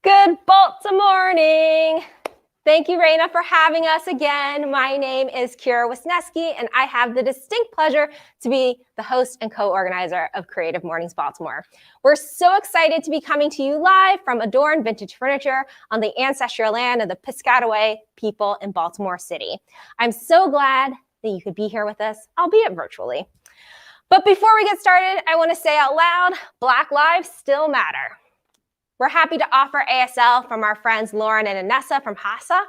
Good Baltimore morning. Thank you, Raina, for having us again. My name is Kira Wisniewski, and I have the distinct pleasure to be the host and co-organizer of Creative Mornings Baltimore. We're so excited to be coming to you live from Adorn Vintage Furniture on the ancestral land of the Piscataway people in Baltimore City. I'm so glad that you could be here with us, albeit virtually. But before we get started, I want to say out loud, Black lives still matter. We're happy to offer ASL from our friends Lauren and Anessa from HASA.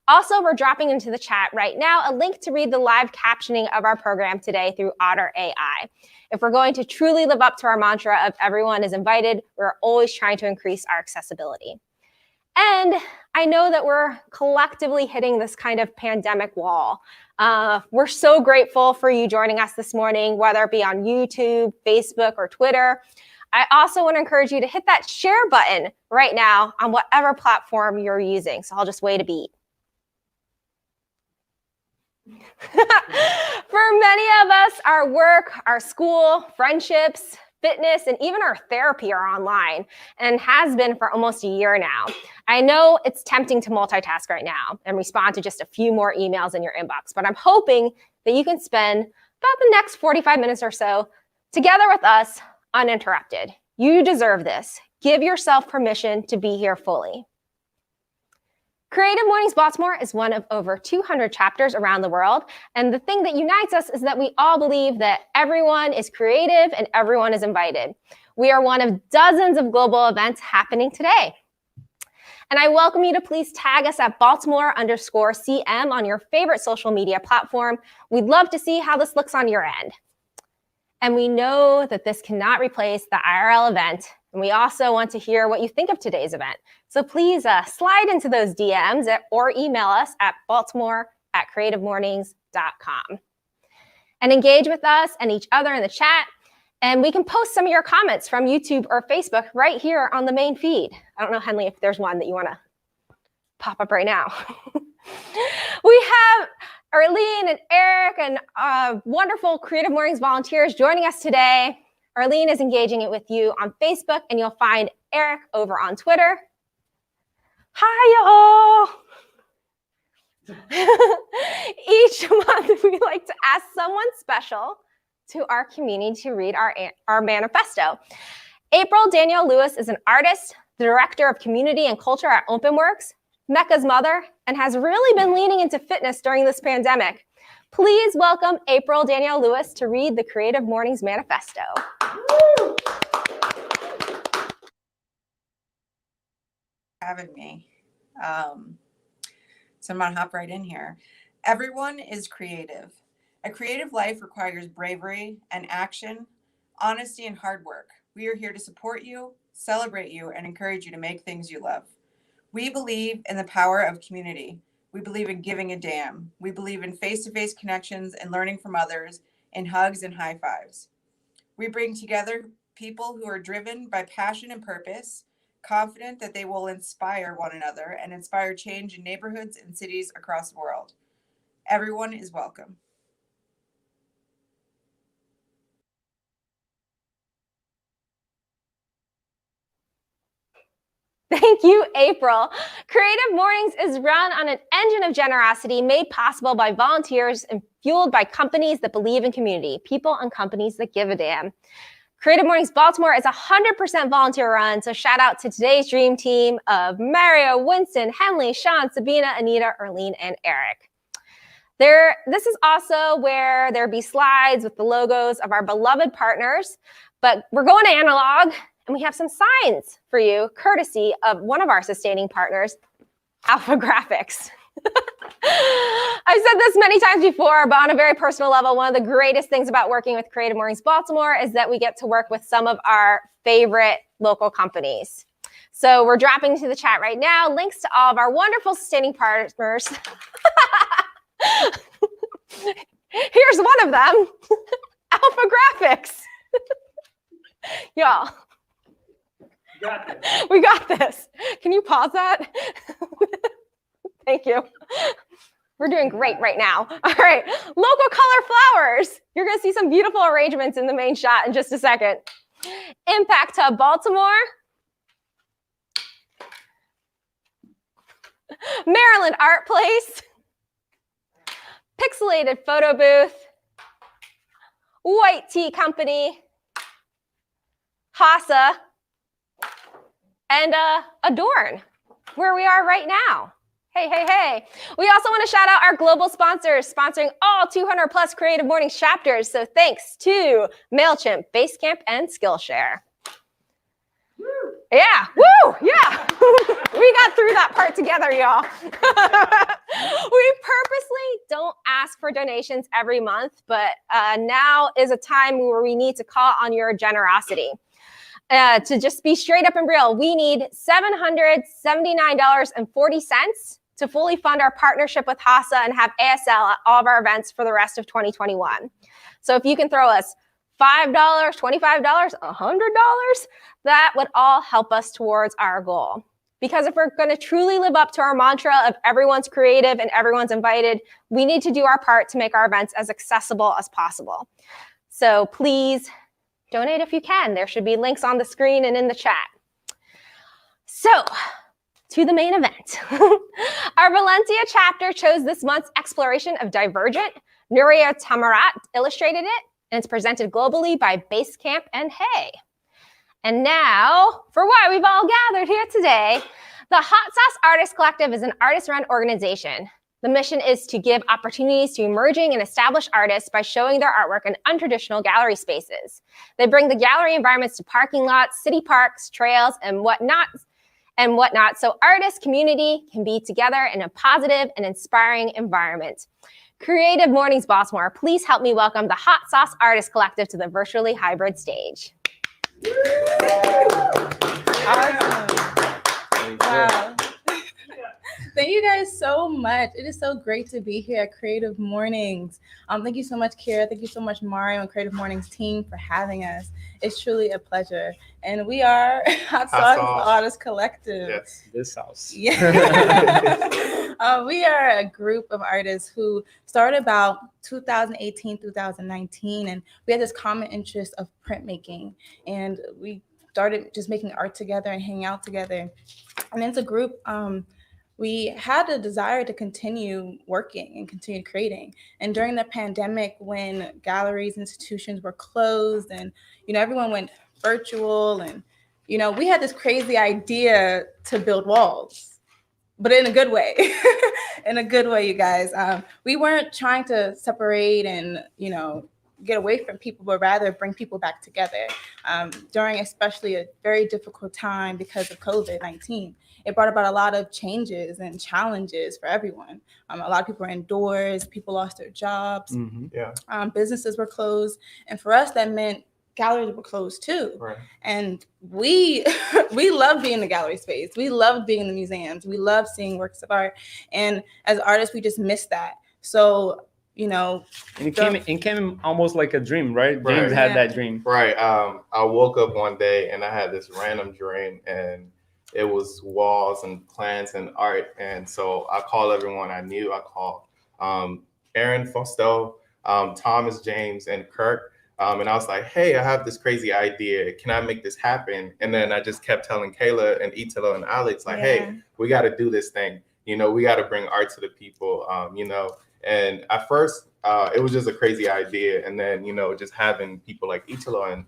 Also, we're dropping into the chat right now a link to read the live captioning of our program today through Otter AI. If we're going to truly live up to our mantra of everyone is invited, we're always trying to increase our accessibility. And I know that we're collectively hitting this kind of pandemic wall. We're so grateful for you joining us this morning, whether it be on YouTube, Facebook, or Twitter. I also want to encourage you to hit that share button right now on whatever platform you're using. So I'll just wait a beat. For many of us, our work, our school, friendships, fitness, and even our therapy are online and has been for almost a year now. I know it's tempting to multitask right now and respond to just a few more emails in your inbox, but I'm hoping that you can spend about the next 45 minutes or so together with us uninterrupted. You deserve this. Give yourself permission to be here fully. Creative Mornings Baltimore is one of over 200 chapters around the world, and the thing that unites us is that we all believe that everyone is creative and everyone is invited. We are one of dozens of global events happening today. And I welcome you to please tag us at Baltimore_CM on your favorite social media platform. We'd love to see how this looks on your end. And we know that this cannot replace the IRL event. And we also want to hear what you think of today's event. So please slide into those DMs or email us at baltimore@creativemornings.com. And engage with us and each other in the chat. And we can post some of your comments from YouTube or Facebook right here on the main feed. I don't know, Henley, if there's one that you want to pop up right now. We have Arlene and Eric and wonderful Creative Mornings volunteers joining us today. Arlene is engaging it with you on Facebook, and you'll find Eric over on Twitter. Hi, y'all. Each month, we like to ask someone special to our community to read our manifesto. April Danielle Lewis is an artist, the director of community and culture at OpenWorks, Mecca's mother, and has really been leaning into fitness during this pandemic. Please welcome April Danielle Lewis to read the Creative Mornings Manifesto. Having me. So I'm gonna hop right in here. Everyone is creative. A creative life requires bravery and action, honesty and hard work. We are here to support you, celebrate you, and encourage you to make things you love. We believe in the power of community. We believe in giving a damn. We believe in face-to-face connections and learning from others in hugs and high fives. We bring together people who are driven by passion and purpose, confident that they will inspire one another and inspire change in neighborhoods and cities across the world. Everyone is welcome. Thank you, April. Creative Mornings is run on an engine of generosity made possible by volunteers and fueled by companies that believe in community, people and companies that give a damn. Creative Mornings Baltimore is 100% volunteer run, so shout out to today's dream team of Mario, Winston, Henley, Sean, Sabina, Anita, Arlene, and Eric. This is also where there'll be slides with the logos of our beloved partners, but we're going to analog. And we have some signs for you, courtesy of one of our sustaining partners, Alpha Graphics. I've said this many times before, but on a very personal level, one of the greatest things about working with Creative Mornings Baltimore is that we get to work with some of our favorite local companies. So we're dropping into the chat right now links to all of our wonderful sustaining partners. Here's one of them, Alpha Graphics. Y'all. We got this. Can you pause that? Thank you. We're doing great right now. All right, local color flowers. You're gonna see some beautiful arrangements in the main shot in just a second. Impact Hub Baltimore. Maryland Art Place, Pixelated Photo Booth, White Tea Company, Hasa, and Adorn, where we are right now. Hey, hey, hey. We also want to shout out our global sponsors sponsoring all 200 plus Creative Mornings chapters. So thanks to MailChimp, Basecamp, and Skillshare. Yeah, woo, yeah. We got through that part together, y'all. We purposely don't ask for donations every month, but now is a time where we need to call on your generosity. To just be straight up and real, we need $779.40 to fully fund our partnership with Hasa and have ASL at all of our events for the rest of 2021. So if you can throw us $5, $25, $100, that would all help us towards our goal. Because if we're going to truly live up to our mantra of everyone's creative and everyone's invited, we need to do our part to make our events as accessible as possible. So please donate if you can. There should be links on the screen and in the chat. So, to the main event. Our Valencia chapter chose this month's exploration of Divergent. Nuria Tamarat illustrated it, and it's presented globally by Basecamp and Hey. And now, for why we've all gathered here today, the Hot Sauce Artist Collective is an artist-run organization. The mission is to give opportunities to emerging and established artists by showing their artwork in untraditional gallery spaces. They bring the gallery environments to parking lots, city parks, trails, and whatnot, so artist community can be together in a positive and inspiring environment. Creative Mornings Baltimore, please help me welcome the Hot Sauce Artist Collective to the virtually hybrid stage. Awesome. Wow. Thank you guys so much. It is so great to be here at Creative Mornings. Thank you so much, Kira. Thank you so much, Mario and Creative Mornings team for having us. It's truly a pleasure. And we are Hot Sauce Artist Collective. Yes, this house. Yeah. We are a group of artists who started about 2018, 2019, and we had this common interest of printmaking. And we started just making art together and hanging out together. And as a group, we had a desire to continue working and continue creating. And during the pandemic, when galleries, institutions were closed and, everyone went virtual and, we had this crazy idea to build walls, but in a good way, in a good way, you guys. We weren't trying to separate and, get away from people, but rather bring people back together during especially a very difficult time because of COVID-19. It brought about a lot of changes and challenges for everyone. A lot of people were indoors, people lost their jobs, businesses were closed. And for us, that meant galleries were closed too. Right. And we love being in the gallery space. We love being in the museums. We love seeing works of art. And as artists, we just miss that. So, and it came almost like a dream, right? James had that dream. Right. I woke up one day and I had this random dream, and it was walls and plants and art. And so I called everyone I knew. I called Aaron Fostel, Thomas, James, and Kirk. And I was like, hey, I have this crazy idea. Can I make this happen? And then I just kept telling Kayla and Italo and Alex, like, hey, we got to do this thing. We got to bring art to the people, And at first, it was just a crazy idea. And then, just having people like Italo and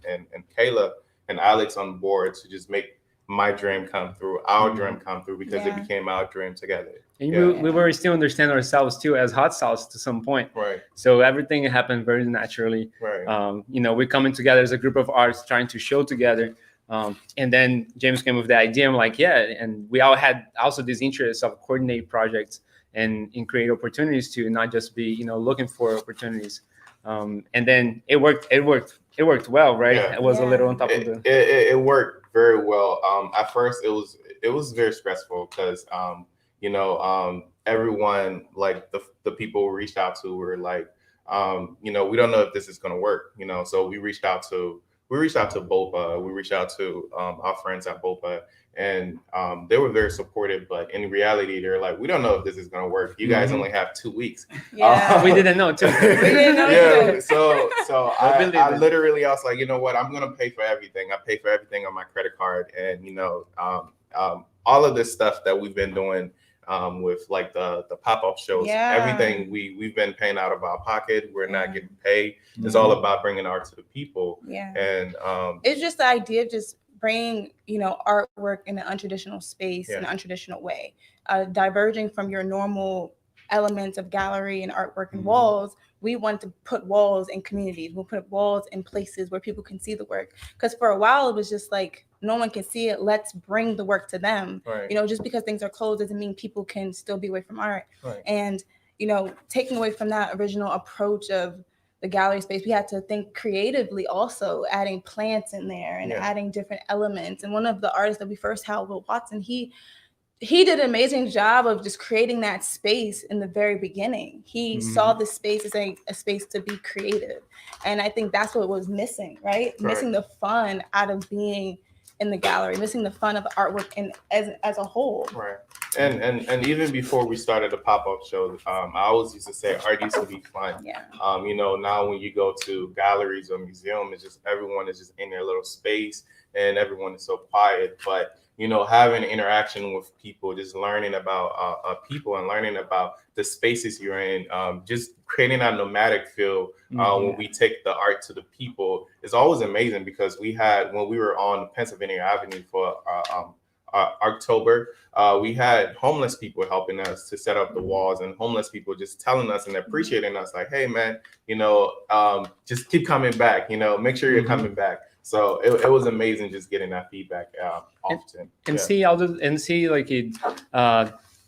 Kayla and Alex on board to just make my dream come through, our dream come through, because it became our dream together. And we were still understand ourselves too as Hot Sauce to some point. Right. So everything happened very naturally. Right. We're coming together as a group of artists trying to show together. And then James came with the idea. I'm like, and we all had also this interest of coordinate projects and create opportunities to not just be, looking for opportunities. And then it worked well, right? Yeah. It was a little on top of the. It worked very well. At first, it was very stressful because everyone, like the people we reached out to were like, we don't know if this is going to work. So we reached out to BOPA. We reached out to our friends at BOPA, and they were very supportive. But in reality, they're like, we don't know if this is going to work. You guys only have 2 weeks. Yeah. We didn't know too. We didn't know yeah. So I literally, I was like, you know what? I'm going to pay for everything. I pay for everything on my credit card, and all of this stuff that we've been doing with like the pop-up shows. Yeah. Everything we've been paying out of our pocket. We're not getting paid. It's all about bringing art to the people. Yeah. And it's just the idea of just bringing, artwork in an untraditional space, in an untraditional way, diverging from your normal elements of gallery and artwork and walls. We want to put walls in communities. We'll put walls in places where people can see the work. Because for a while, it was just like, no one can see it. Let's bring the work to them. Right. Just because things are closed doesn't mean people can still be away from art. Right. And, taking away from that original approach of the gallery space, we had to think creatively also, adding plants in there and adding different elements. And one of the artists that we first had, Will Watson, he did an amazing job of just creating that space in the very beginning. He saw the space as a space to be creative. And I think that's what was missing, right? Missing the fun out of being in the gallery, missing the fun of artwork and as a whole. Right. And even before we started the pop-up show, I always used to say art used to be fun. Yeah. Now when you go to galleries or museums, it's just everyone is just in their little space and everyone is so quiet. But having interaction with people, just learning about people and learning about the spaces you're in, just creating that nomadic feel when we take the art to the people is always amazing, because when we were on Pennsylvania Avenue for October, we had homeless people helping us to set up the walls, and homeless people just telling us and appreciating us, like, hey man, just keep coming back, make sure you're coming back. So it was amazing just getting that feedback often. And see like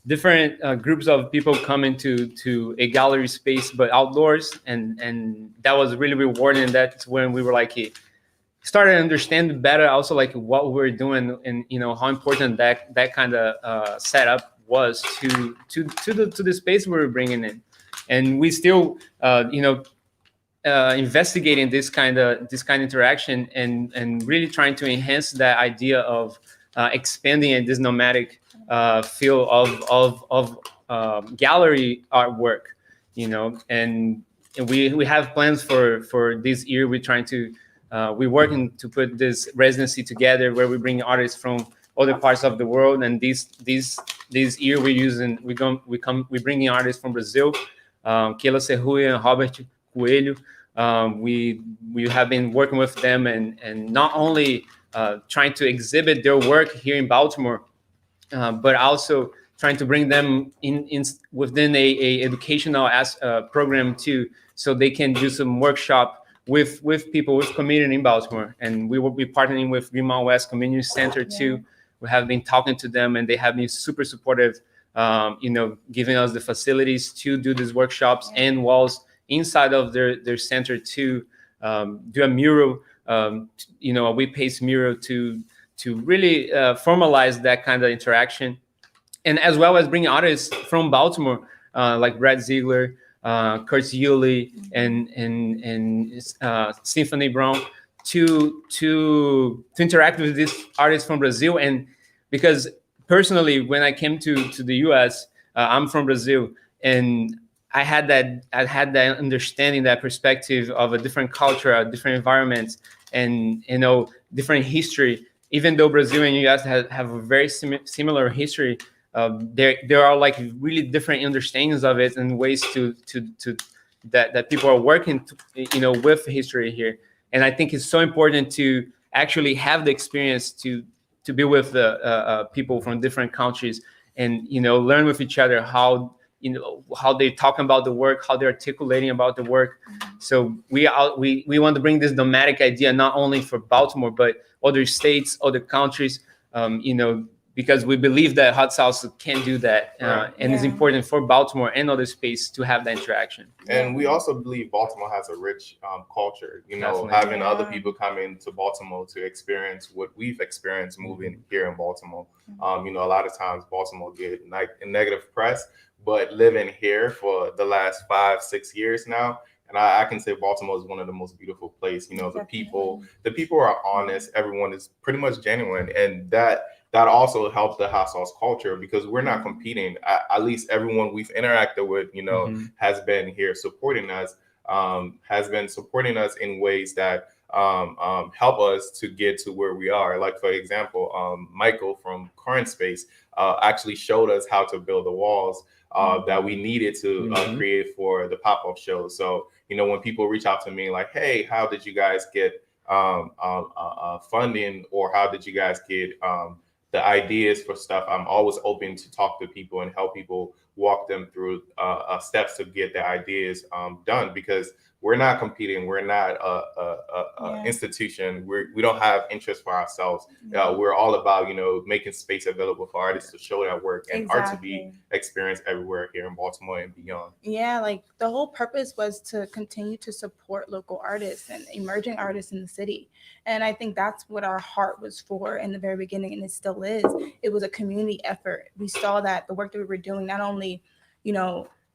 different groups of people coming to a gallery space, but outdoors, and that was really rewarding. And that's when we were like started understanding better also like what we were doing, and how important that kind of setup was to the space we were bringing in. And we still investigating this kind of interaction and really trying to enhance that idea of expanding in this nomadic feel of gallery artwork, and we have plans for this year. We're trying to we're working to put this residency together where we bring artists from other parts of the world. And this year we're bringing artists from Brazil, Keila Serruia and Robert Coelho. We have been working with them and not only trying to exhibit their work here in Baltimore, but also trying to bring them in within a educational program too, so they can do some workshop with people, with community in Baltimore. And we will be partnering with Greenmount West Community Center too. We have been talking to them, and they have been super supportive, giving us the facilities to do these workshops and walls inside of their center to do a mural, a web-based mural to really formalize that kind of interaction. And as well as bring artists from Baltimore, like Brad Ziegler, Kurt Yulee, and Symphony Brown, to interact with these artists from Brazil. And because personally, when I came to the US, I'm from Brazil, and I had that understanding, that perspective of a different culture, a different environment, and different history. Even though Brazil and US have a very similar history, there are like really different understandings of it and ways to that people are working with history here. And I think it's so important to actually have the experience to be with the people from different countries and learn with each other how they're talking about the work, how they're articulating about the work. So we want to bring this nomadic idea not only for Baltimore but other states, other countries, because we believe that Hot Sauce can do that, and it's important for Baltimore and other space to have that interaction. And we also believe Baltimore has a rich culture. Having other people come into Baltimore to experience what we've experienced moving here in Baltimore. A lot of times Baltimore get negative press, but living here for the last 5-6 years now, and I can say Baltimore is one of the most beautiful places. The people are honest. Everyone is pretty much genuine, and that also helped the hot sauce culture, because we're not competing. At least everyone we've interacted with, has been here supporting us, in ways that help us to get to where we are. Like, for example, Michael from Current Space actually showed us how to build the walls that we needed to create for the pop-up show. So, when people reach out to me like, hey, how did you guys get funding, or how did you guys get the ideas for stuff? I'm always open to talk to people and help people walk them through steps to get their ideas done, because we're not competing. We're not a institution. We don't have interest for ourselves. We're all about, making space available for artists to show their work and art to be experienced everywhere here in Baltimore and beyond. Yeah, like the whole purpose was to continue to support local artists and emerging artists in the city. And I think that's what our heart was for in the very beginning, and it still is. It was a community effort. We saw that the work that we were doing not only,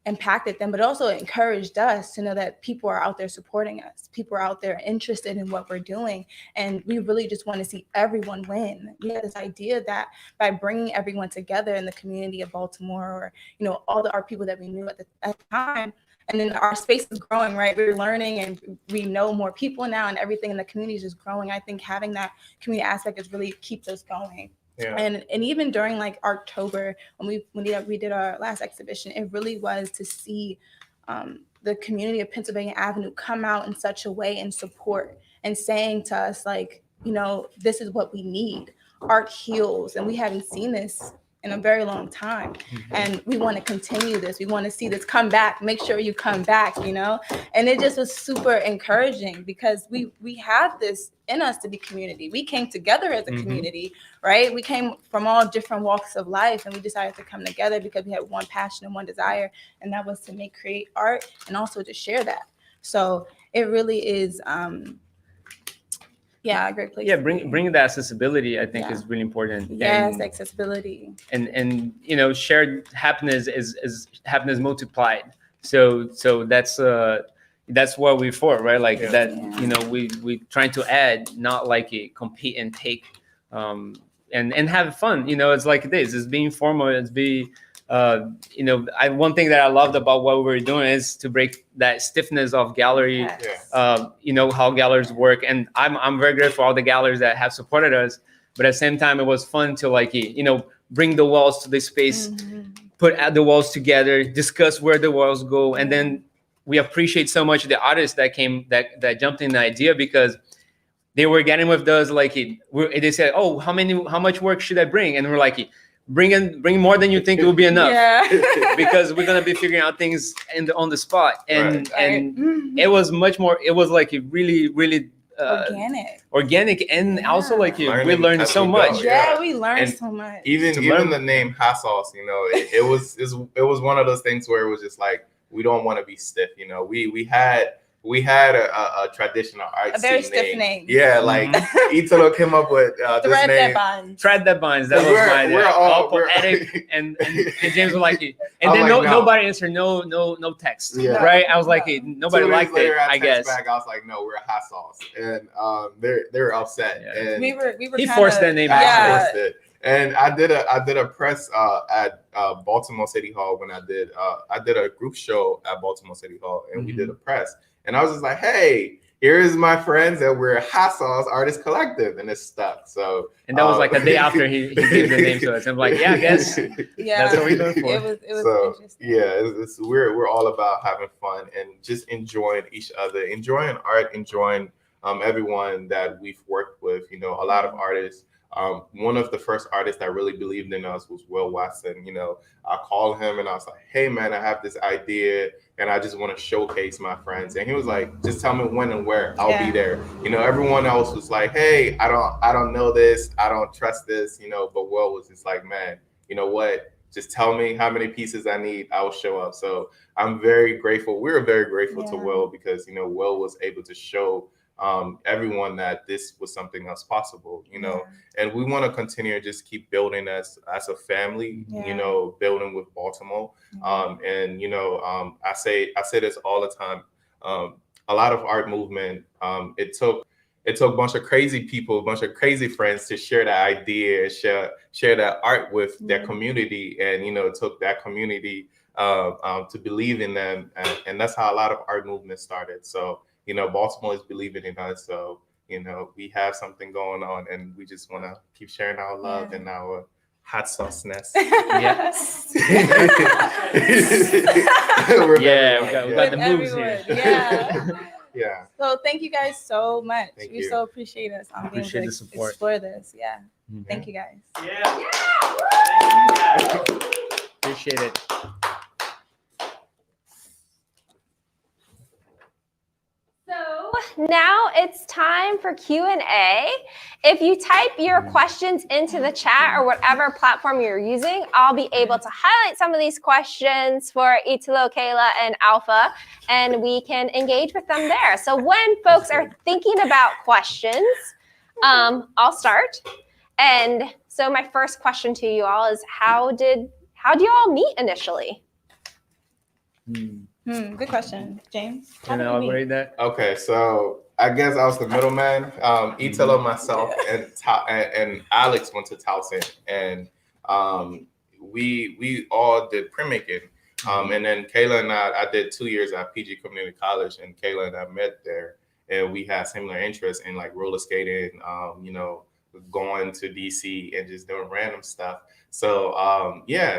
impacted them, but also encouraged us to know that people are out there supporting us. People are out there interested in what we're doing. And we really just want to see everyone win. We had this idea that by bringing everyone together in the community of Baltimore, or, all the art people that we knew at the time, and then our space is growing, right? We're learning and we know more people now, and everything in the community is just growing. I think having that community aspect is really keeps us going. Yeah. And even during like October, when we did our last exhibition, it really was to see the community of Pennsylvania Avenue come out in such a way and support and saying to us like, this is what we need. Art heals, and we haven't seen this in a very long time. And we want to continue this. We want to see this come back. Make sure you come back, And it just was super encouraging because we have this in us to be community. We came together as a community, right? We came from all different walks of life, and we decided to come together because we had one passion and one desire, and that was to create art and also to share that. So it really is a great place. Yeah, bring the accessibility, I think, is really important. Yes, accessibility. And shared happiness is happiness multiplied. So that's what we're for, right? Like we trying to add, not like compete and take, and have fun. It's like this. It's being formal. It's one thing that I loved about what we were doing is to break that stiffness of gallery. How galleries work, and I'm very grateful for all the galleries that have supported us. But at the same time, it was fun to bring the walls to the space, put the walls together, discuss where the walls go, and then we appreciate so much the artists that came that jumped in the idea, because they were getting with us they said, oh, how much work should I bring? And we're like, bring more than you think it will be enough. Because we're gonna be figuring out things on the spot. And it was much more, it was really organic, and also we learned so much. We learned so much. Even the name Hot Sauce, it was one of those things where it was just like, we don't want to be stiff. We had a traditional art, a very stiff name. Yeah, like Italo came up with this name. Thread That Binds. That was mine. We're all poetic, and James was like, and then nobody answered, no text. Yeah. Right? I was like, nobody liked it. I guess. Back, I was like, no, we're Hot Sauce, and they're upset. Yeah. And we were. He forced that name. Forced it. And I did a press at Baltimore City Hall when I did a group show at Baltimore City Hall, and we did a press. And I was just like, hey, here's my friends, and we're Hot Sauce Artist Collective, and it stuck. So, and that was like a day after he gave the name to us. I'm like, I guess that's what we're doing for. It was interesting. Yeah, we're all about having fun and just enjoying each other, enjoying art, enjoying everyone that we've worked with. A lot of artists. One of the first artists that really believed in us was Will Watson. I called him and I was like, hey man, I have this idea and I just want to showcase my friends. And he was like, just tell me when and where, I'll be there. Everyone else was like, hey, I don't know this, I don't trust this, but Will was just like, man, you know what? Just tell me how many pieces I need, I will show up. So I'm very grateful. We're very grateful to Will because, Will was able to show everyone that this was something else possible, and we want to continue to just keep building as a family, building with Baltimore. And I say this all the time. A lot of art movement, it took a bunch of crazy people, a bunch of crazy friends to share that idea, share that art with their community, and it took that community to believe in them, and that's how a lot of art movement started. So Baltimore is believing in us. So, we have something going on, and we just want to keep sharing our love and our hot sauceness. Yes. We got the moves everyone. here. Yeah. So thank you guys so much. Thank We you. so appreciate us on being Appreciate able the to support. explore this. Yeah. Mhm. Thank you guys. Appreciate it. So now it's time for Q&A. If you type your questions into the chat or whatever platform you're using, I'll be able to highlight some of these questions for Italo, Kayla, and Alpha, and we can engage with them there. So when folks are thinking about questions, I'll start. And so my first question to you all is, how do you all meet initially? Good question, James. Can I elaborate that? Okay, so I guess I was the middleman. Italo, myself, and Alex went to Towson, and we all did printmaking. And then Kayla and I did 2 years at PG Community College, and Kayla and I met there, and we had similar interests in like roller skating, going to DC and just doing random stuff. So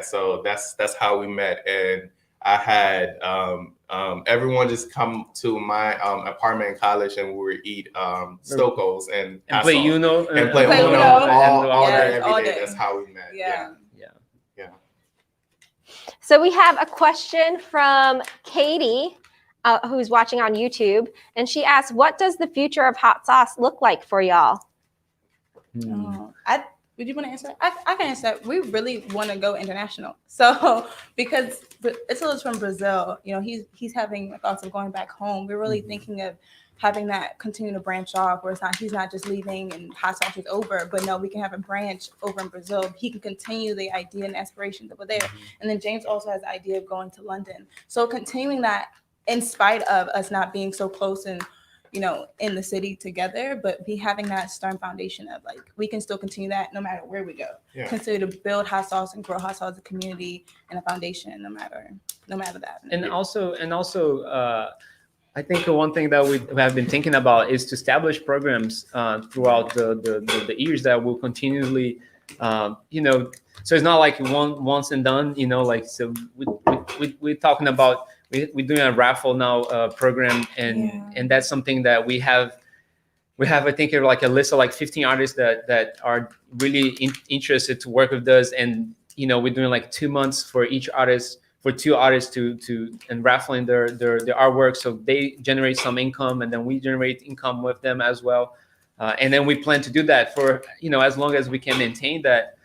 so that's how we met. And I had everyone just come to my apartment in college, and we would eat Stoko's and play Uno and play Play Uno Uno. all Yes, day, every all day. day. That's how we met. Yeah. So we have a question from Katie, who's watching on YouTube, and she asks, what does the future of hot sauce look like for y'all? Would you want to answer that? I can answer that. We really want to go international. So because Italo's from Brazil, he's having thoughts of going back home. We're really thinking of having that continue to branch off, where he's not just leaving and hot sauce is over, but no, we can have a branch over in Brazil. He can continue the idea and aspirations that were there. And then James also has the idea of going to London. So continuing that in spite of us not being so close and in the city together, but be having that stern foundation of like, we can still continue that no matter where we go. Yeah. Continue to build hot sauce and grow hot sauce as a community and a foundation, no matter that. And also, I think one thing that we have been thinking about is to establish programs throughout the years that will continually, so it's not like once and done, so we're talking about, we're doing a raffle now program, and that's something that we have, I think, like a list of like 15 artists that are really interested to work with us, and we're doing like 2 months for each artist, for 2 artists to and raffling their artwork, so they generate some income, and then we generate income with them as well, and then we plan to do that for as long as we can maintain that,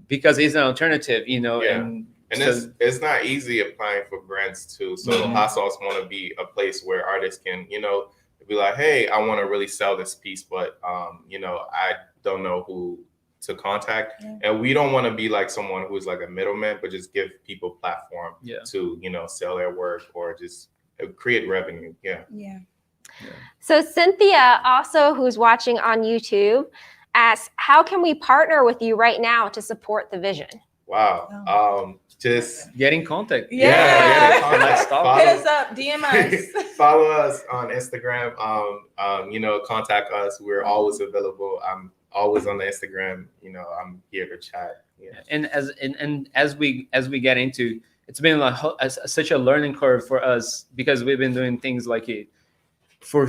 because it's an alternative, And it's not easy applying for grants too. So Hot Sauce want to be a place where artists can, be like, hey, I want to really sell this piece, but I don't know who to contact. Yeah. And we don't want to be like someone who's like a middleman, but just give people platform to, sell their work or just create revenue. Yeah. So Cynthia, also who's watching on YouTube, asks, how can we partner with you right now to support the vision? Wow. Just get in contact. Get in contact. Hit us up, DM us. Follow us on Instagram. Contact us. We're always available. I'm always on the Instagram. I'm here to chat. Yeah. And as we get into, it's been such a learning curve for us, because we've been doing things like it for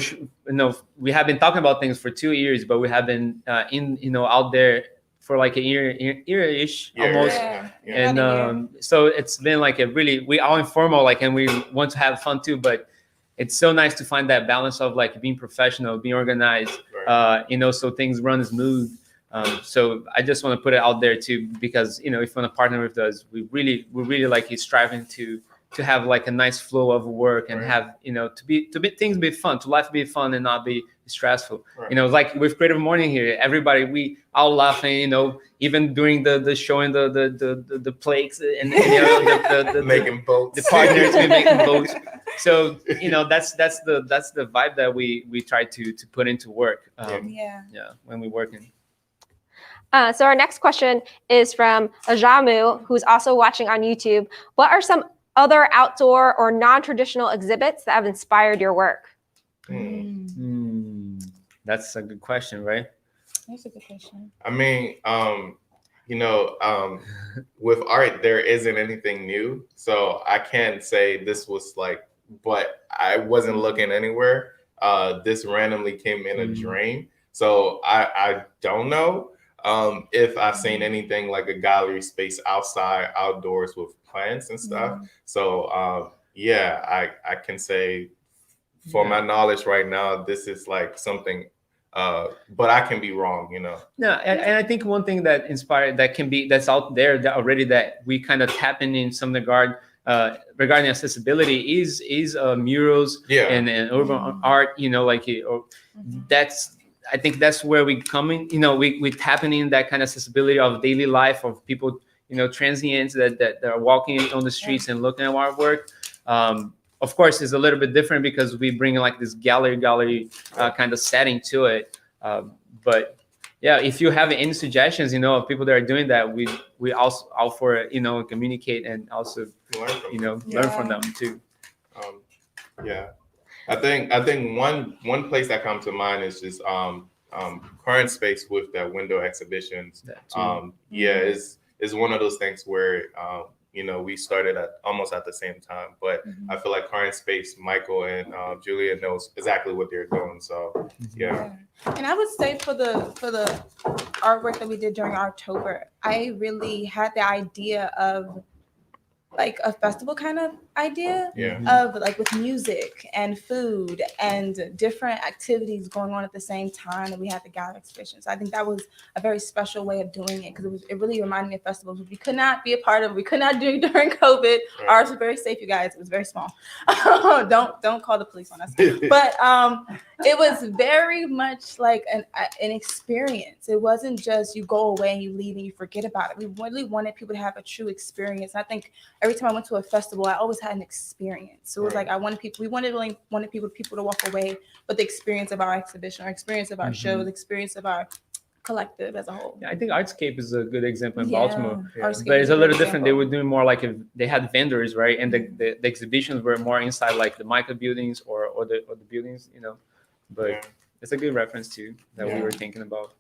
we have been talking about things for 2 years, but we have been out there for like a year-ish almost. And so it's been like we all informal, and we want to have fun too, but it's so nice to find that balance of like being professional, being organized, so things run smooth. So I just want to put it out there too, because if you want to partner with us, we really like striving to have like a nice flow of work and have to be things be fun, to life be fun and not be stressful. Like with Creative Morning here, everybody, we all laughing, even during the showing the plates and the making boats, the partners we making boats. So that's the vibe that we try to put into work. When we're working. So our next question is from Ajamu, who's also watching on YouTube. What are some other outdoor or non-traditional exhibits that have inspired your work? That's a good question, right? That's a good question. I mean, with art, there isn't anything new. So I can't say this was like, but I wasn't looking anywhere. This randomly came in a dream. So I don't know if I've seen anything like a gallery space outside, outdoors with plants and stuff. So I can say for my knowledge right now, this is like something, but I can be wrong, No, and I think one thing that inspired that's out there that already that we kind of tap in some regard regarding accessibility is murals and urban art. That's I think that's where we come in. We tapping in that kind of accessibility of daily life of people, transients that are walking on the streets and looking at our work. Of course, it's a little bit different because we bring like this gallery kind of setting to it. But yeah, if you have any suggestions, of people that are doing that, we also offer, communicate and also, learn from them too. I think one place that comes to mind is just current space with that window exhibitions. Is one of those things where we started almost at the same time, but I feel like current space, Michael and Julia knows exactly what they're doing. So and I would say for the artwork that we did during October, I really had the idea of like a festival kind of idea of like with music and food and different activities going on at the same time that we had the gallery exhibition. So I think that was a very special way of doing it because it really reminded me of festivals we could not be a part of. We could not do during COVID. Right. Ours was very safe, you guys. It was very small. Don't call the police on us. But it was very much like an experience. It wasn't just you go away and you leave and you forget about it. We really wanted people to have a true experience. And I think every time I went to a festival, I always had an experience. So it was like we wanted people to walk away with the experience of our exhibition, or experience of our show, the experience of our collective as a whole. Yeah, I think Artscape is a good example in Baltimore. But it's a little different. They were doing more like if they had vendors, right? And the exhibitions were more inside like the Mica buildings or the buildings, But it's a good reference too that we were thinking about.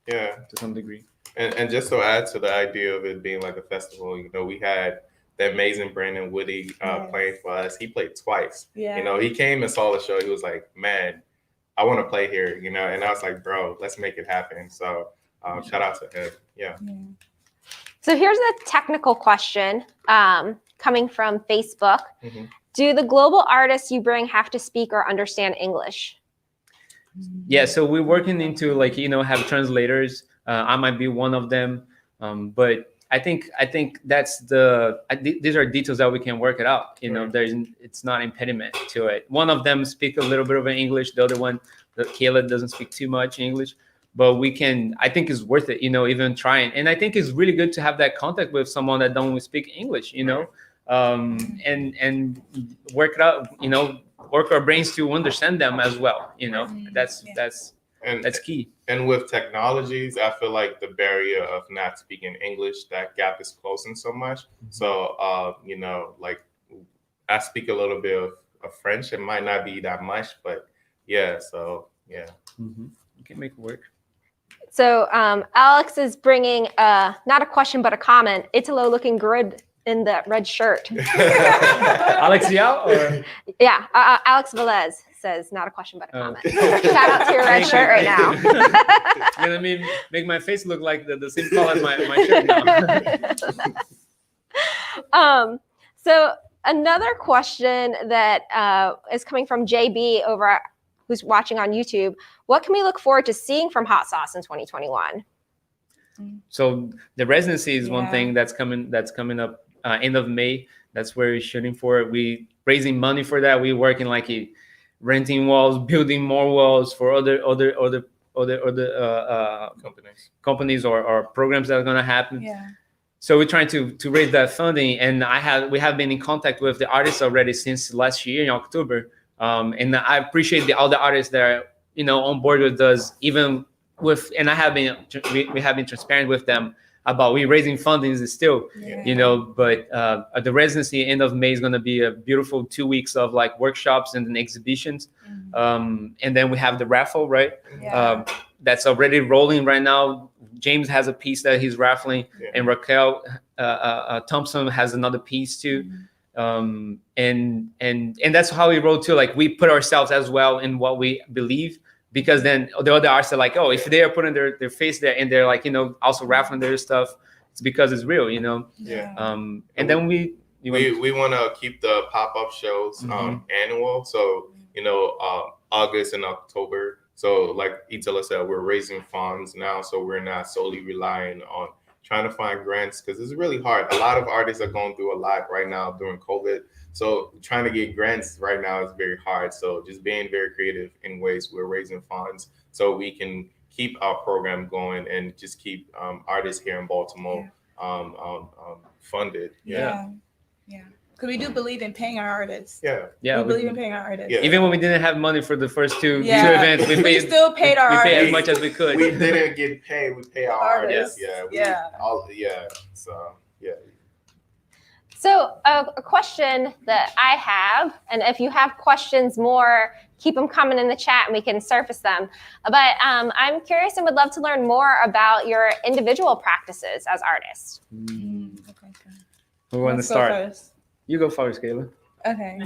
Yeah, to some degree. And just to add to the idea of it being like a festival, we had the amazing Brandon Woody playing for us. He played twice. Yeah. He came and saw the show. He was like, man, I want to play here, and I was like, bro, let's make it happen. So shout out to him. Yeah. So here's a technical question coming from Facebook. Do the global artists you bring have to speak or understand English? Yeah, so we're working into have translators. I might be one of them, but I think that's these are details that we can work it out. It's not impediment to it. One of them speak a little bit of English. The other one, Kayla, doesn't speak too much English, but we can. I think it's worth it. Even trying. And I think it's really good to have that contact with someone that don't speak English. And work it out. Work our brains to understand them as well. That's key. And with technologies, I feel like the barrier of not speaking English, that gap is closing so much. So, like I speak a little bit of French. It might not be that much, but so. You can make it work. So Alex is bringing not a question, but a comment. Italo looking good in that red shirt. Alex Yao? Or? Yeah, Alex Velez says, not a question, but a comment. Shout out to your red shirt right now. You're going to make my face look like the same color as my shirt now. So another question that is coming from JB who's watching on YouTube. What can we look forward to seeing from Hot Sauce in 2021? So the residency is one thing that's coming up end of May. That's where we're shooting for. We raising money for that. We working renting walls, building more walls for other companies or programs that are gonna happen. Yeah. So we're trying to raise that funding, and we have been in contact with the artists already since last year in October. And I appreciate all the artists that are on board with us, even with, and we have been transparent with them. about we raising fundings is still, Yeah. you know, but the residency end of May is going to be a beautiful 2 weeks of like workshops and then exhibitions. And then we have the raffle, right? Yeah. That's already rolling right now. James has a piece that he's raffling, and Raquel Thompson has another piece too. And that's how we roll too. Like we put ourselves as well in what we believe, because then the other artists are like, oh, if they are putting their face there and they're like, you know, also raffling their stuff, it's because it's real, you know. And then we want to keep the pop-up shows annual, so you know, August and October. So like Itala said, we're raising funds now, so we're not solely relying on trying to find grants, because it's really hard. A lot of artists are going through a lot right now during COVID. So trying to get grants right now is very hard. So just being very creative in ways we're raising funds so we can keep our program going and just keep artists here in Baltimore funded. Yeah. Because we do believe in paying our artists. Yeah. We believe in paying our artists. Yeah. Even when we didn't have money for the first two events, we still paid our artists. We paid as much as we could. We didn't get paid. We pay our artists. So a question that I have, and if you have questions more, keep them coming in the chat and we can surface them. But I'm curious and would love to learn more about your individual practices as artists. Okay. Who want to start? First? You go first, Kayla. Okay.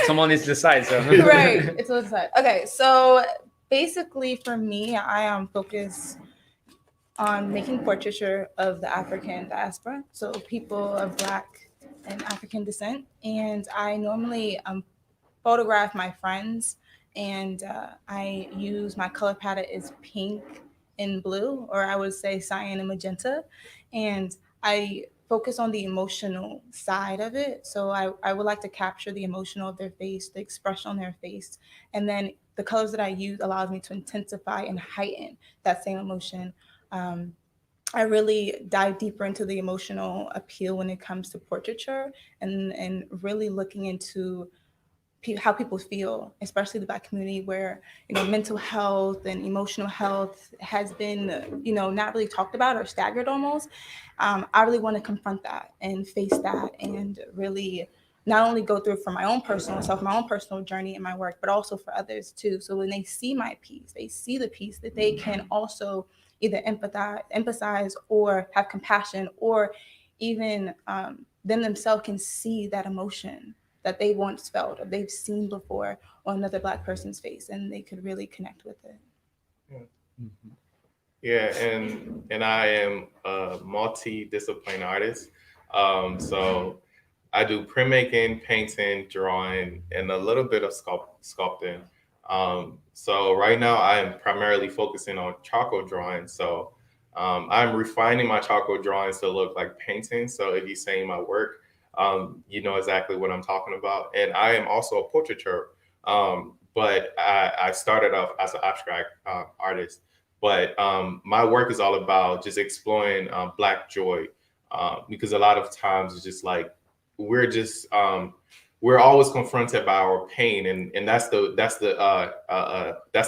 Someone needs to decide. So Right. It's a decide. Okay. So basically for me, I am focused on making portraiture of the African diaspora. So people of Black and African descent. And I normally photograph my friends, and I use my color palette is pink and blue, or I would say cyan and magenta. And I focus on the emotional side of it. So I would like to capture the emotional of their face, the expression on their face. And then the colors that I use allows me to intensify and heighten that same emotion. I really dive deeper into the emotional appeal when it comes to portraiture, and really looking into how people feel, especially the Black community, where, you know, mental health and emotional health has been, you know, not really talked about or staggered almost. I really want to confront that and face that, and really not only go through for my own personal self, my own personal journey in my work, but also for others too. So when they see my piece, they see the piece that they can also either empathize or have compassion, or even them themselves can see that emotion that they once felt or they've seen before on another Black person's face, and they could really connect with it. And I am a multi-discipline artist. So I do printmaking, painting, drawing, and a little bit of sculpting. So right now I am primarily focusing on charcoal drawing. So I'm refining my charcoal drawings to look like painting. So if you've seen my work, you know exactly what I'm talking about. And I am also a portraiture, but I started off as an abstract artist. But my work is all about just exploring Black joy, because a lot of times it's just like we're always confronted by our pain, and that's the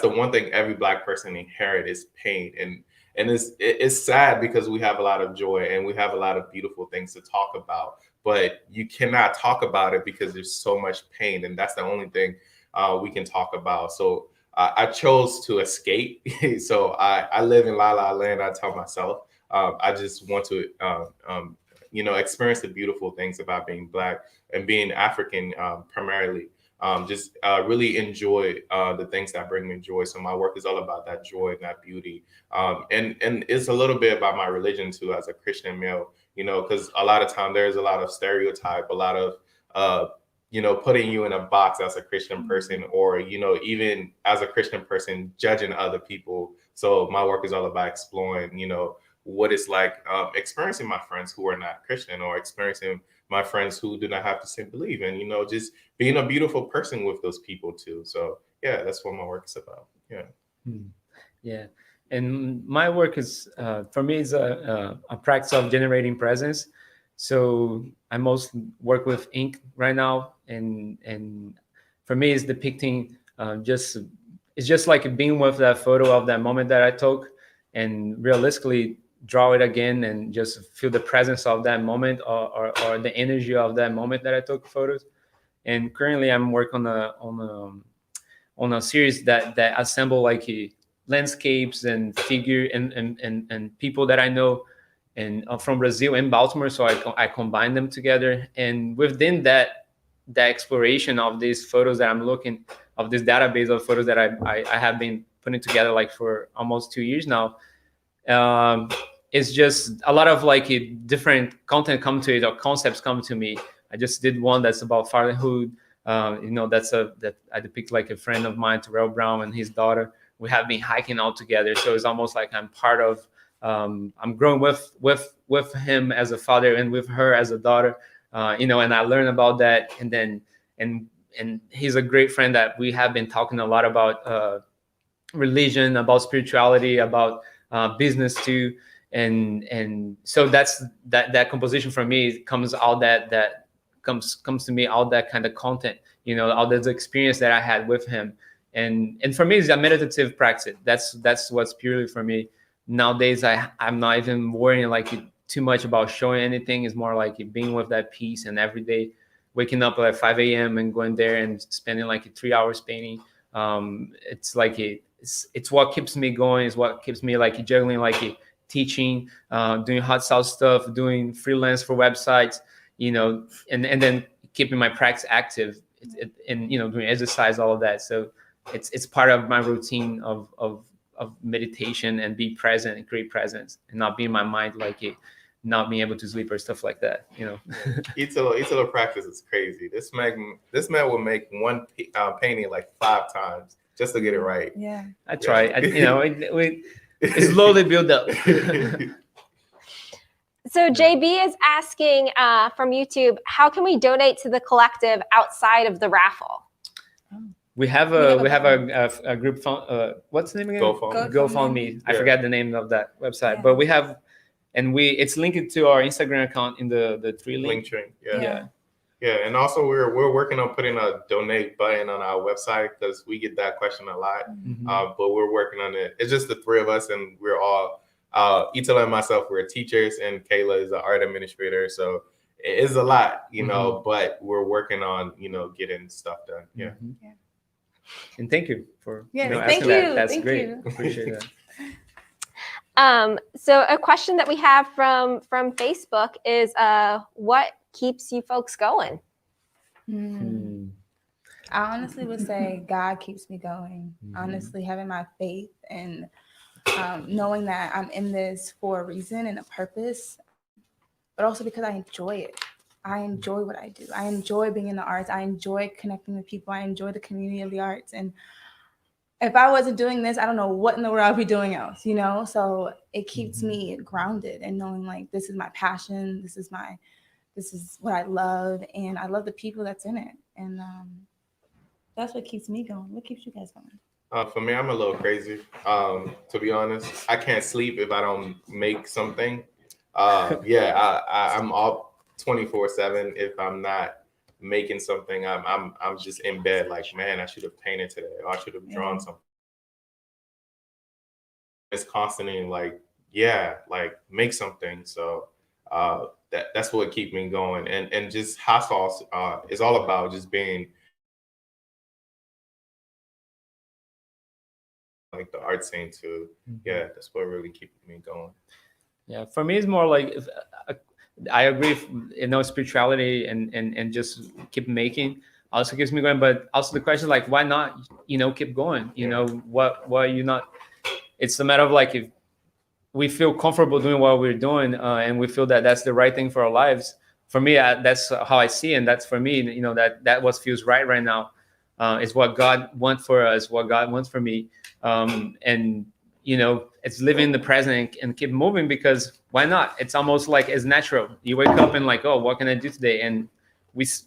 one thing every Black person inherit is pain, and it's sad because we have a lot of joy and we have a lot of beautiful things to talk about, but you cannot talk about it because there's so much pain, and that's the only thing we can talk about. So I chose to escape. So I live in La La Land. I tell myself I just want to experience the beautiful things about being Black and being African primarily. Just really enjoy the things that bring me joy. So my work is all about that joy and that beauty. And it's a little bit about my religion too, as a Christian male, because a lot of time there's a lot of stereotype, a lot of, putting you in a box as a Christian person, or, even as a Christian person, judging other people. So my work is all about exploring, what it's like experiencing my friends who are not Christian, or experiencing my friends who do not have the same belief, and just being a beautiful person with those people too. So yeah, that's what my work is about. Yeah, and my work is for me is a practice of generating presence. So I mostly work with ink right now, and for me it's depicting it's just like being with that photo of that moment that I took, and realistically draw it again and just feel the presence of that moment, or the energy of that moment that I took photos. And currently I'm working on a series that assemble like landscapes and figure and people that I know and from Brazil and Baltimore. So I combine them together, and within that exploration of these photos that I'm looking, of this database of photos that I have been putting together like for almost 2 years now. It's just a lot of like different content come to it, or concepts come to me. I just did one that's about fatherhood. That I depict like a friend of mine, Terrell Brown, and his daughter. We have been hiking all together, so it's almost like I'm part of. I'm growing with him as a father and with her as a daughter. And I learn about that, and then and he's a great friend that we have been talking a lot about religion, about spirituality, about business too, and so that's that composition for me comes all that comes to me, all that kind of content, all that experience that I had with him, and for me it's a meditative practice. That's what's purely for me nowadays. I'm not even worrying like too much about showing anything. It's more like being with that peace, and every day waking up at 5 a.m. and going there and spending like 3 hours painting. It's like it's what keeps me going. It's what keeps me like juggling, like teaching, doing hot sauce stuff, doing freelance for websites, and then keeping my practice active, and doing exercise, all of that. So it's part of my routine of meditation, and be present and create presence, and not be in my mind like not being able to sleep or stuff like that. Italo practice is crazy. This man will make one painting like 5 times just to get it right. Yeah, I try. It's slowly build up. So JB is asking from YouTube, how can we donate to the collective outside of the raffle? We have a group fund. What's the name again? GoFundMe. I forgot the name of that website, but we have, and it's linked to our Instagram account in the 3 link. Yeah, and also we're working on putting a donate button on our website, because we get that question a lot. Mm-hmm. But we're working on it. It's just the 3 of us, and we're all Italo and myself. We're teachers, and Kayla is an art administrator. So it is a lot, Mm-hmm. But we're working on getting stuff done. Yeah. Mm-hmm. Yeah. And thank you for thank asking you. that. That's Thank great. you. Appreciate that. So a question that we have from Facebook is, what keeps you folks going? I honestly would say God keeps me going. Mm-hmm. Honestly, having my faith and knowing that I'm in this for a reason and a purpose, but also because I enjoy it. I enjoy what I do. I enjoy being in the arts. I enjoy connecting with people. I enjoy the community of the arts. And if I wasn't doing this, I don't know what in the world I'd be doing else, So it keeps me grounded and knowing like this is my passion. This is what I love, and I love the people that's in it. And that's what keeps me going. What keeps you guys going? For me, I'm a little crazy. To be honest, I can't sleep if I don't make something. I'm up 24/7. If I'm not making something, I'm just in bed like, man, I should have painted today, or I should have drawn something. It's constantly like, make something. So that's what keeps me going. And just hot sauce is all about just being like the art scene too. Yeah, that's what really keeps me going. Yeah, for me it's more like I agree. Spirituality and just keep making also keeps me going. But also the question like, why not? Keep going. Why you not? It's a matter of like, if we feel comfortable doing what we're doing, and we feel that that's the right thing for our lives. For me, that's how I see it, and that's for me. That what feels right now is what God wants for us, what God wants for me, and it's living in the present and keep moving, because why not? It's almost like it's natural. You wake up and like, oh, what can I do today? And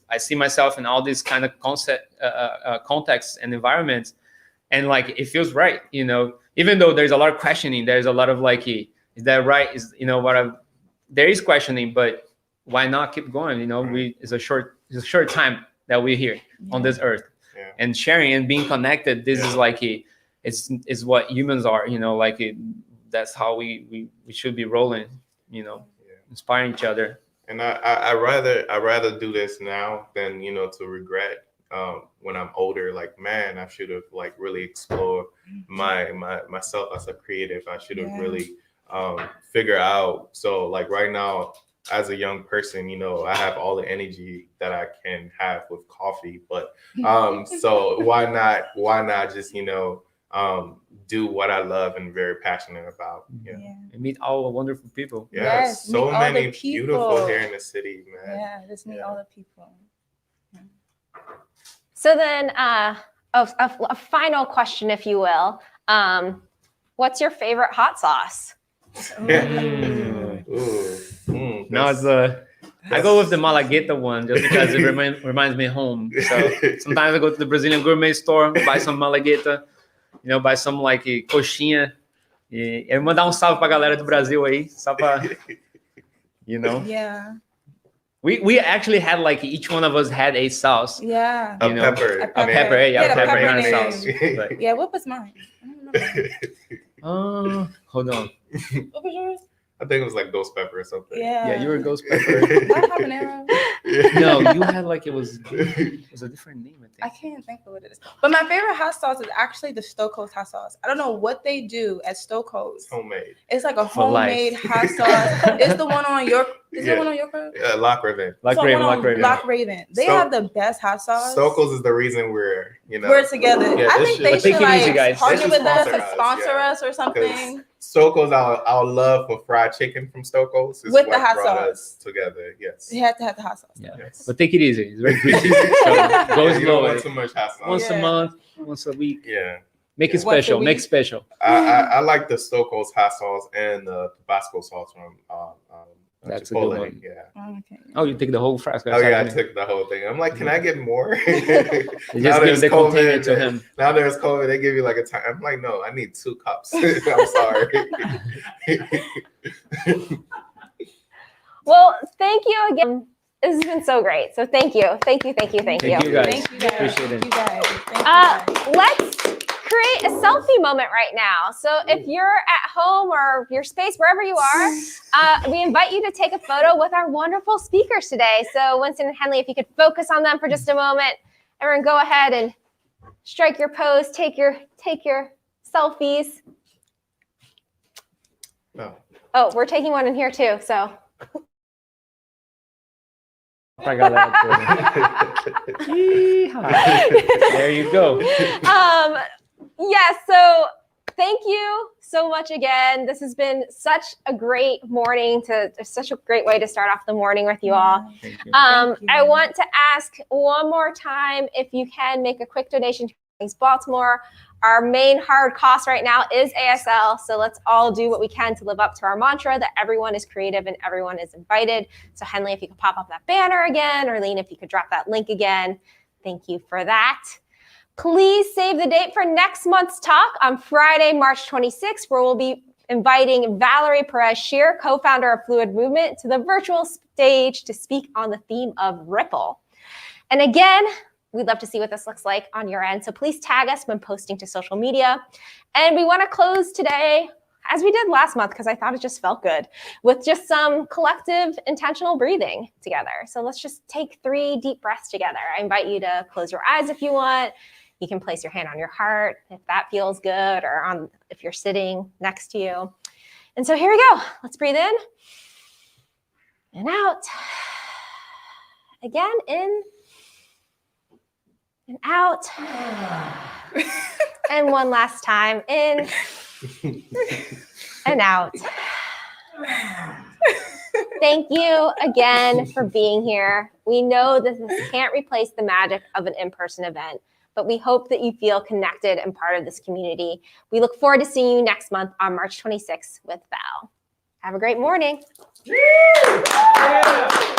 I see myself in all these kind of contexts and environments, and like it feels right. Even though there's a lot of questioning, there's a lot of like, is that right? There is questioning, but why not keep going? It's a short time that we're here on this earth, and sharing and being connected. This is like it's what humans are. that's how we should be rolling, inspiring each other. And I rather do this now than to regret when I'm older. Like, man, I should have like really explored myself as a creative. I should have really figure out. So like right now, as a young person, I have all the energy that I can have with coffee. But so why not just do what I love and very passionate about. And meet all the wonderful people. Yes, so meet all many the people. beautiful here in the city, man. Yeah, just meet all the people. So then, a final question, if you will. What's your favorite hot sauce? No, it's I go with the Malagueta one just because it reminds me of home. So sometimes I go to the Brazilian gourmet store, buy some Malagueta, buy some like coxinha. E eu mandar salve pra galera do Brasil aí, só pra, Yeah. We actually had like each one of us had a sauce. Yeah. A pepper. A pepper. Yeah, the pepper pepper and name. sauce. But, Yeah, what was mine? I don't remember. hold on. What was yours? I think it was like ghost pepper or something. Yeah. Yeah, you were a ghost pepper. habanero. No, you had like it was a different name, I I think. can't think of what it is. But my favorite hot sauce is actually the Stoko's hot sauce. I don't know what they do at Stoko's. Homemade. It's like a For life. homemade hot sauce. It's the one on York. Is Yeah. the one on York Road? Lock Raven. Like Raven, like Raven. Lock Raven. They have the best hot sauce. Stoko's is the reason we're together. Yeah, I they think should. they But take should it easy, like guys. partner They should with us sponsor and us, sponsor yeah. us or something. Stoko's, our love for fried chicken from Stoko's is With the what hot brought sauce. us together. Yes. You have to have the hot sauce. Yeah. Yes. But take it easy. It's very greasy. So go You don't want slow. too much hot sauce. Once a Yeah. month, once a week. Yeah. Make it Once a special. Make week. it special. I like the Stoko's hot sauce and the Tabasco sauce from That's a Chipotle. good one. Yeah. Okay. Oh, you take the whole frasco. Oh yeah, I Exactly. took the whole thing. I'm like, can I get more? You Now just give there's the container COVID. to him. Now there's COVID. They give you like a time. I'm like, no, I need 2 cups. I'm sorry. Well, thank you again. This has been so great. So thank you. Thank you. Thank you, guys. Thank you guys. Appreciate it. Thank you guys. Thank you guys. Let's create a selfie moment right now. So if you're at home or your space, wherever you are, we invite you to take a photo with our wonderful speakers today. So Winston and Henley, if you could focus on them for just a moment, everyone go ahead and strike your pose, take your selfies. Oh, we're taking one in here too, so. Pra galera toda. There you go. Yes, so thank you so much again. This has been such a great morning, such a great way to start off the morning with you all. Thank you. Thank you. I want to ask one more time if you can make a quick donation to Baltimore. Our main hard cost right now is ASL, so let's all do what we can to live up to our mantra that everyone is creative and everyone is invited. So Henley, if you could pop up that banner again, or Lean, if you could drop that link again. Thank you for that. Please save the date for next month's talk on Friday, March 26th, where we'll be inviting Valerie Perez-Shear, co-founder of Fluid Movement, to the virtual stage to speak on the theme of Ripple. And again, we'd love to see what this looks like on your end. So please tag us when posting to social media. And we want to close today, as we did last month, because I thought it just felt good, with just some collective intentional breathing together. So let's just take 3 deep breaths together. I invite you to close your eyes if you want. You can place your hand on your heart if that feels good, or if you're sitting next to you. And so here we go. Let's breathe in and out. Again, in and out. And one last time, in and out. Thank you again for being here. We know that this can't replace the magic of an in-person event, but we hope that you feel connected and part of this community. We look forward to seeing you next month on March 26th with Val. Have a great morning. Yeah.